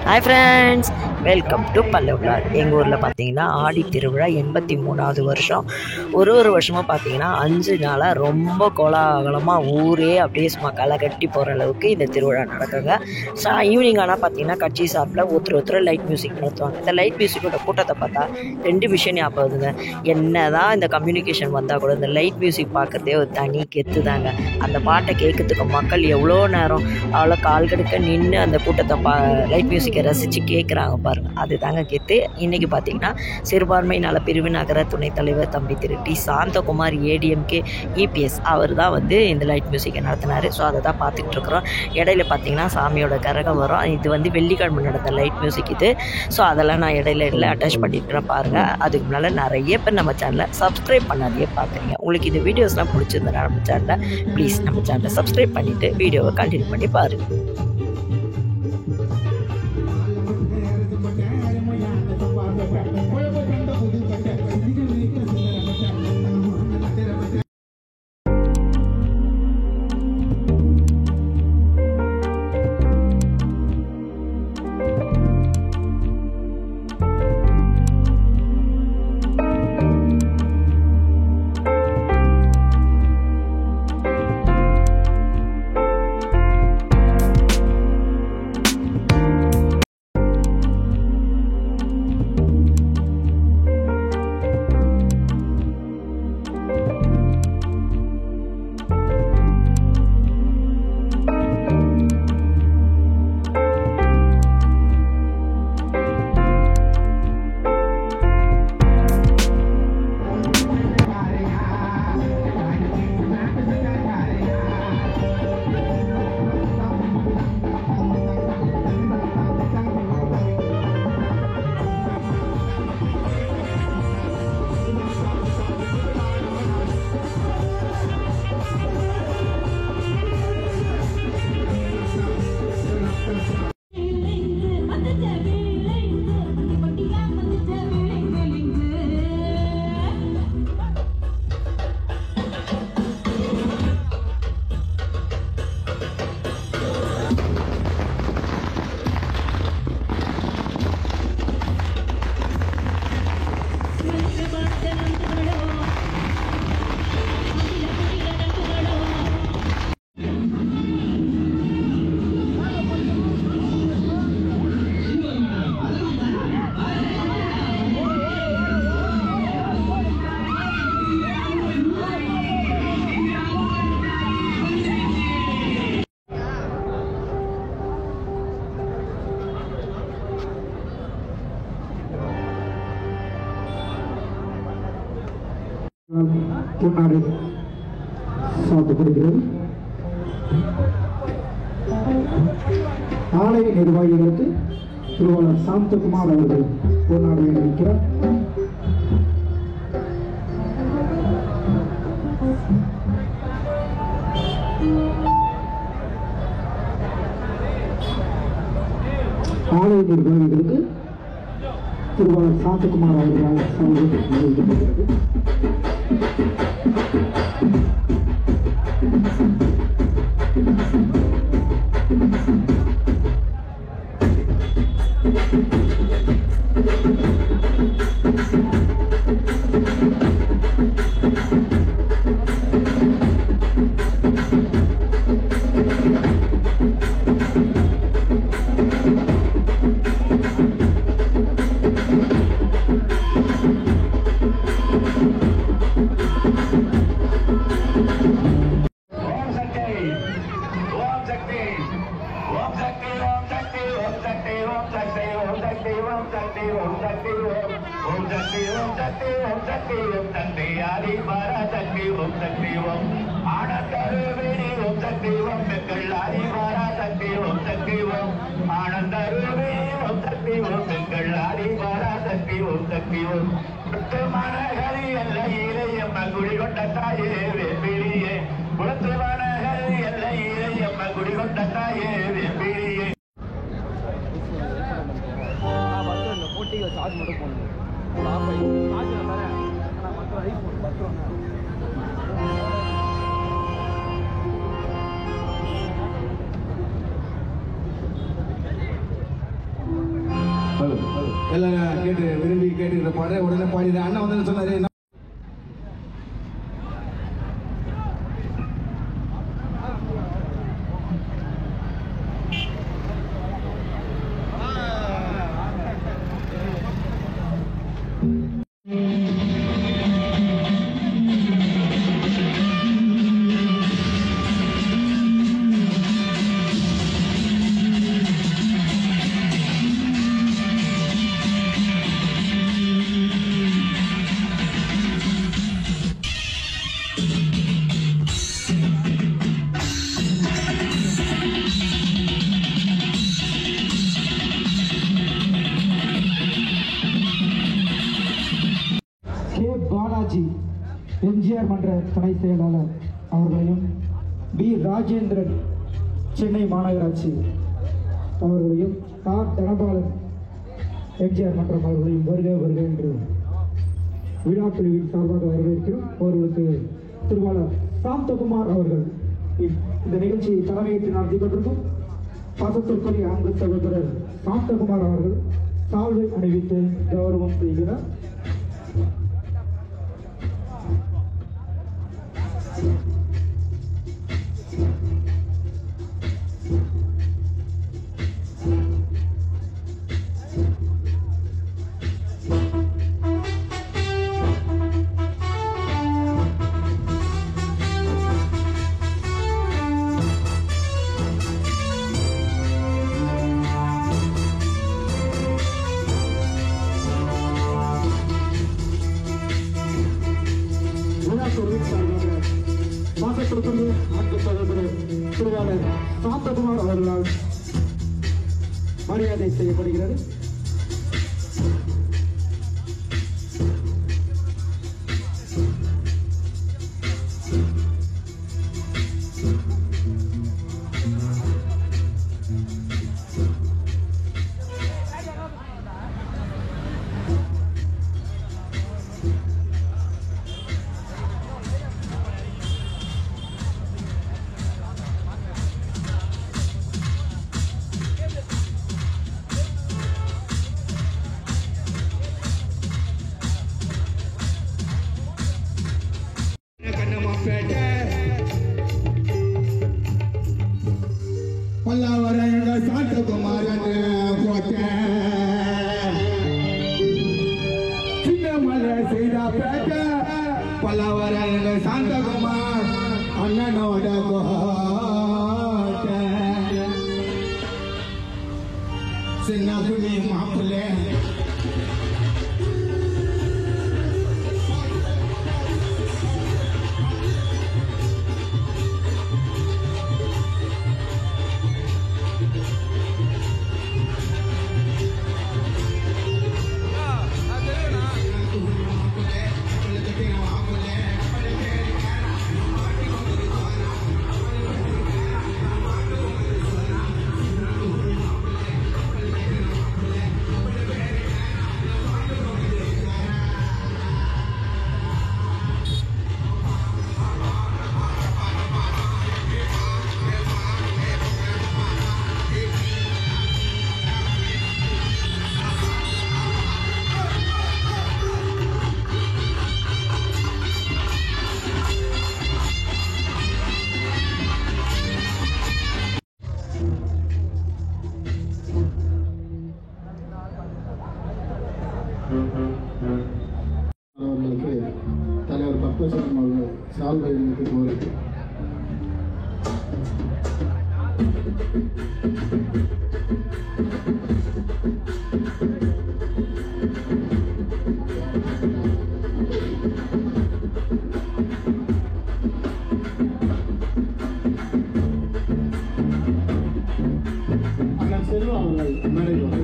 Hi friends, welcome to பல்லு vlog. எங்கள் ஊரில் பார்த்தீங்கன்னா ஆடி திருவிழா 83வது வருஷம். ஒரு வருஷமும் பார்த்தீங்கன்னா 5 நாளாக ரொம்ப கோலாகலமாக ஊரே அப்படியே சும்மா களை கட்டி போகிற அளவுக்கு இந்த திருவிழா நடக்குங்க. ஈவினிங் ஆனால் பார்த்தீங்கன்னா கட்சி சார்பில் ஒருத்தர் லைட் மியூசிக் நடத்துவாங்க. இந்த லைட் மியூசிக்கோட கூட்டத்தை பார்த்தா 2 விஷயம் ஞாபகம் வருதுங்க. என்ன தான் இந்த கம்யூனிகேஷன் வந்தால் கூட இந்த லைட் மியூசிக் பார்க்குறதே ஒரு தனி கெத்து தாங்க. அந்த பாட்டை கேட்கறதுக்கு மக்கள் எவ்வளோ நேரம் அவ்வளோ கால் கடுக்க நின்று அந்த கூட்டத்தை லைட் மியூசிக்கை ரசித்து கேட்குறாங்க பாருங்கள். அது தாங்க கெத்து. இன்றைக்கி பார்த்திங்கன்னா சிறுபான்மை நல பிரிவு நகர துணைத் தலைவர் தம்பி திரு டி சாந்தகுமார் ஏடிஎம்கே இபிஎஸ் அவர் தான் இந்த லைட் மியூசிக்கை நடத்தினார். ஸோ அதை தான் பார்த்துக்கிட்டு இருக்கிறோம். இடையில பார்த்திங்கன்னா சாமியோட கரகம் வரும். இது வெள்ளிக்கிழமை நடந்த லைட் மியூசிக் இது. ஸோ அதெல்லாம் நான் இடையில அட்டாச் பண்ணிட்டுறேன் பாருங்கள். அதுக்கு முன்னால் நிறைய பேர் நம்ம சேனலை சப்ஸ்கிரைப் பண்ணாதையே பார்க்குறீங்க. உங்களுக்கு இந்த வீடியோஸ்லாம் பிடிச்சிருந்தா நம்ம சேனலை ப்ளீஸ் நம்ம சேனலை சப்ஸ்கிரைப் பண்ணிவிட்டு வீடியோவை கண்டினியூ பண்ணி பாருங்கள். பொன்னாடை சாத்தப்படுகிறது. ஆலய நிர்வாகிகளுக்கு திருவாளர் சாந்தகுமார் அவர்கள் பொன்னாடை அணிவிக்கிறார். ஆலய நிர்வாகிகளுக்கு திருவாளர் சாந்தகுமார் அவர்களால் அறிவிக்கப்படுகிறது. சார்ஜ் மட்டும் போடணும். எல்லாரும் கேட்டு விரும்பி கேட்டுக்கிற பாடு உடனே பாடிடுறேன். அண்ணா வந்து சொன்னாரு பாலாஜி எம்ஜிஆர் மன்ற துணை செயலாளர் அவர்களையும், பி ராஜேந்திரன் சென்னை மாநகராட்சி அவர்களையும், ஆர் தனபாலன் எம்ஜிஆர் மன்றம் அவர்களையும் வருக வருக என்று விழா குழுவின் சார்பாக வரவேற்கிறோம். அவர்களுக்கு திருவாளர் சாந்தகுமார் அவர்கள் இந்த நிகழ்ச்சியை தலைமையேற்று நடத்தி கொண்டிருக்கும் பாசத்திற்குரிய அன்பு சகோதரர் சாந்தகுமார் அவர்கள் சால்வை அணிவித்து கௌரவம் செய்கிறார். திருவாளர் சாந்தகுமார் அவர்களால் மரியாதை செய்யப்படுகிறது. பல்லாவரையங்க சாந்தகுமாரன் கோட்டை சின்னமலை செய்த பேட்டை பல்லாவரையங்க சாந்தகுமார் அண்ணனோட கோட்டை சின்ன புள்ளி மாப்பிள்ளை அவர்களுக்கு தலைவர் பத்மசரம் அவர்கள் சால்வை அணிவித்து கோரிக்கை. அண்ணன் செல்வா அவர்கள் மேடையில்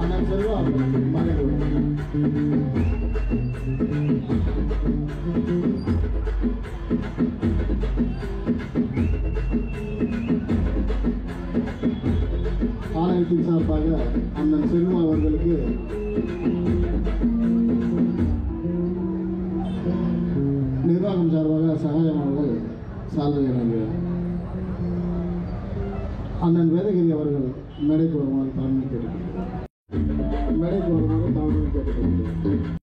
அண்ணன் செல்வா அவர்கள் மேடையில் ஆலயத்தின் சார்பாக அண்ணன் செல்வா அவர்களுக்கு நிர்வாகம் சார்பாக சகாயம் அவர்கள் சால்வை வழங்குகிறார். அண்ணன் வேதகிரி அவர்கள் மேடைக்கு வருமாறு தாழ்மை கேட்டுக்கொள்கிறார். மேடைக்கு வருமாறு தாழ்மை கேட்டுக்கொள்கிறார்.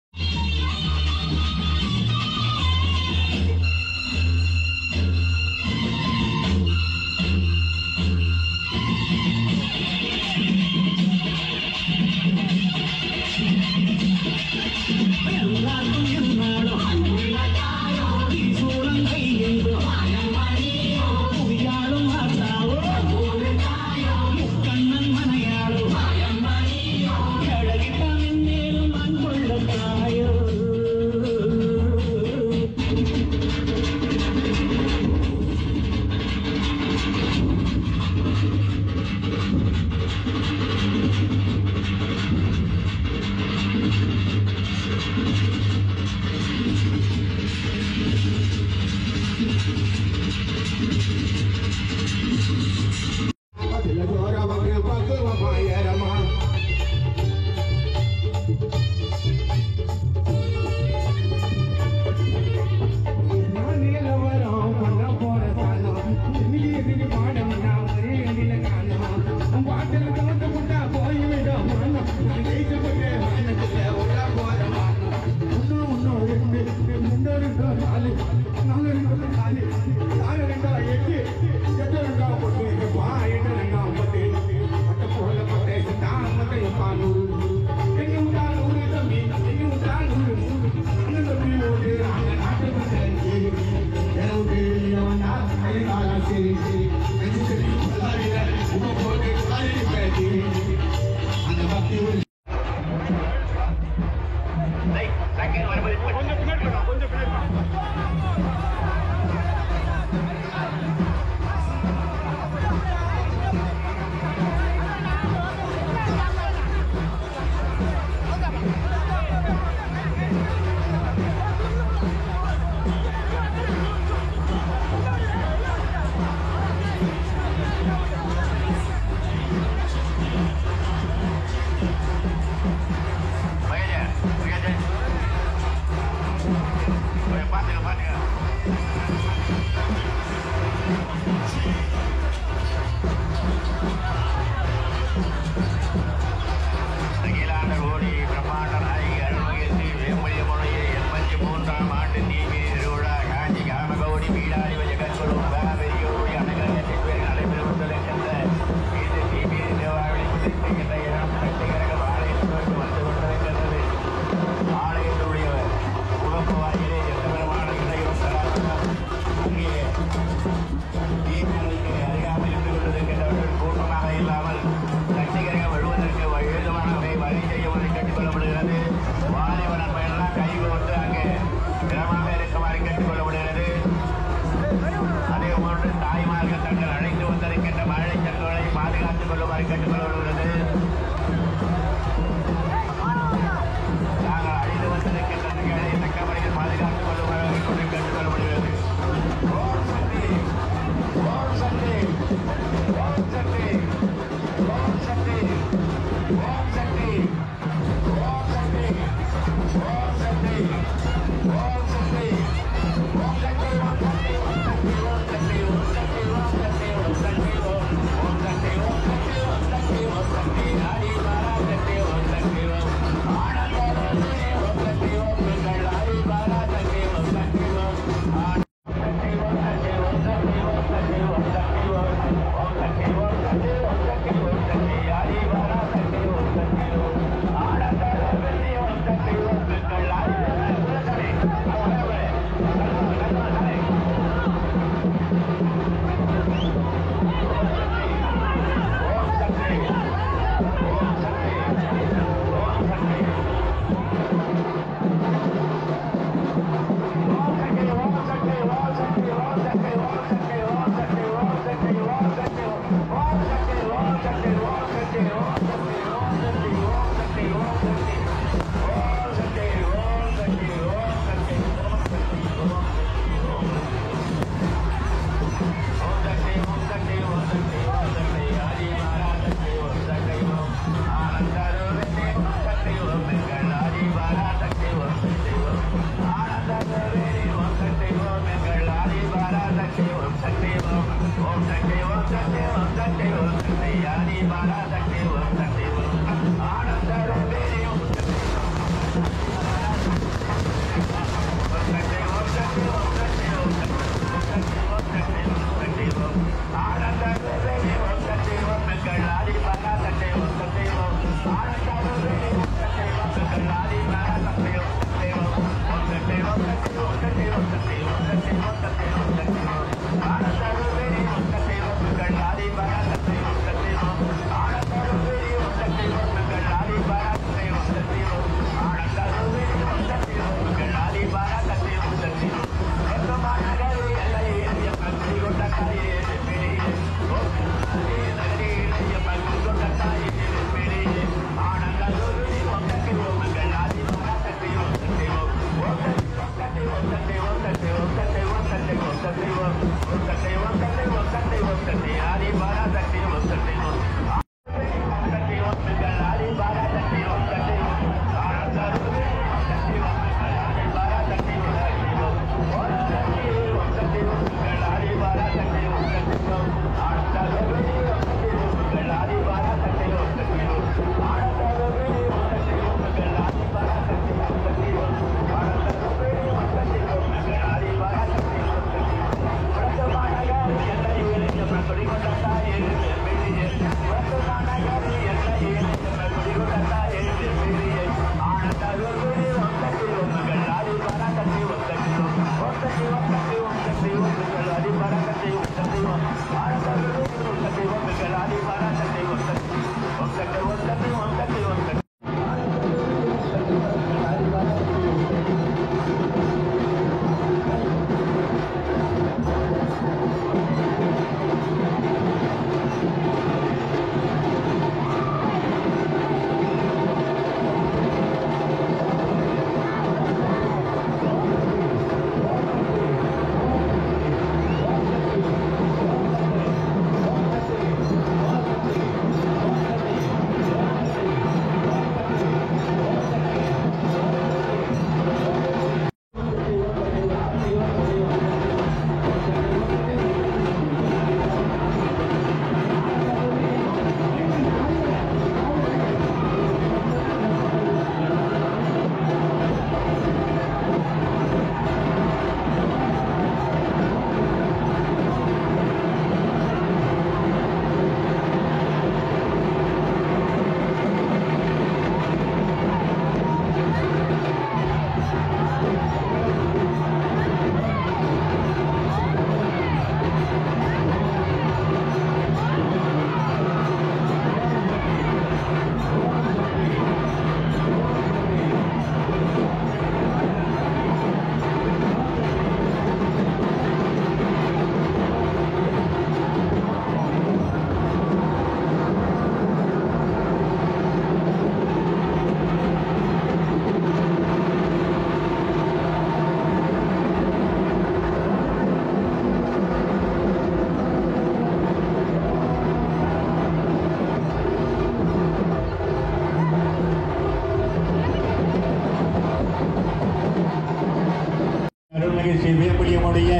ஸ்ரீ வீரமுடியமுடைய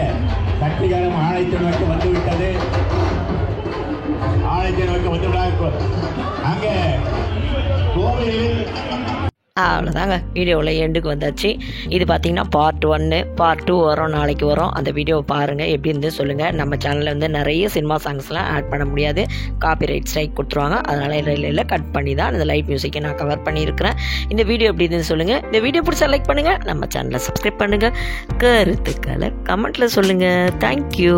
கட்டிகாரம் ஆலயத்தை நோக்கி வந்துவிட்டது. ஆலயத்தை நோக்கி வந்துவிட்டாங்க. அங்கே கோவிலில் அவ்வளோதாங்க, வீடியோவில் எண்டுக்கு வந்தாச்சு. இது பார்த்திங்கன்னா பார்ட் 1, பார்ட் 2 வரும், நாளைக்கு வரும். அந்த வீடியோவை பாருங்கள், எப்படி இருந்து சொல்லுங்கள். நம்ம சேனலில் வந்து நிறைய சினிமா சாங்ஸ்லாம் ஆட் பண்ண முடியாது, காப்பிரைட் ஸ்ட்ரைக் கொடுத்துருவாங்க. அதனால் இல்லை கட் பண்ணி தான் இந்த லைட் மியூசிக்கை நான் கவர் பண்ணியிருக்கிறேன். இந்த வீடியோ எப்படி இருந்து சொல்லுங்கள். இந்த வீடியோ பிடிச்சா லைக் பண்ணுங்கள், நம்ம சேனலை சப்ஸ்கிரைப் பண்ணுங்கள், கருத்துக்களை கமெண்ட்டில் சொல்லுங்கள். தேங்க்யூ.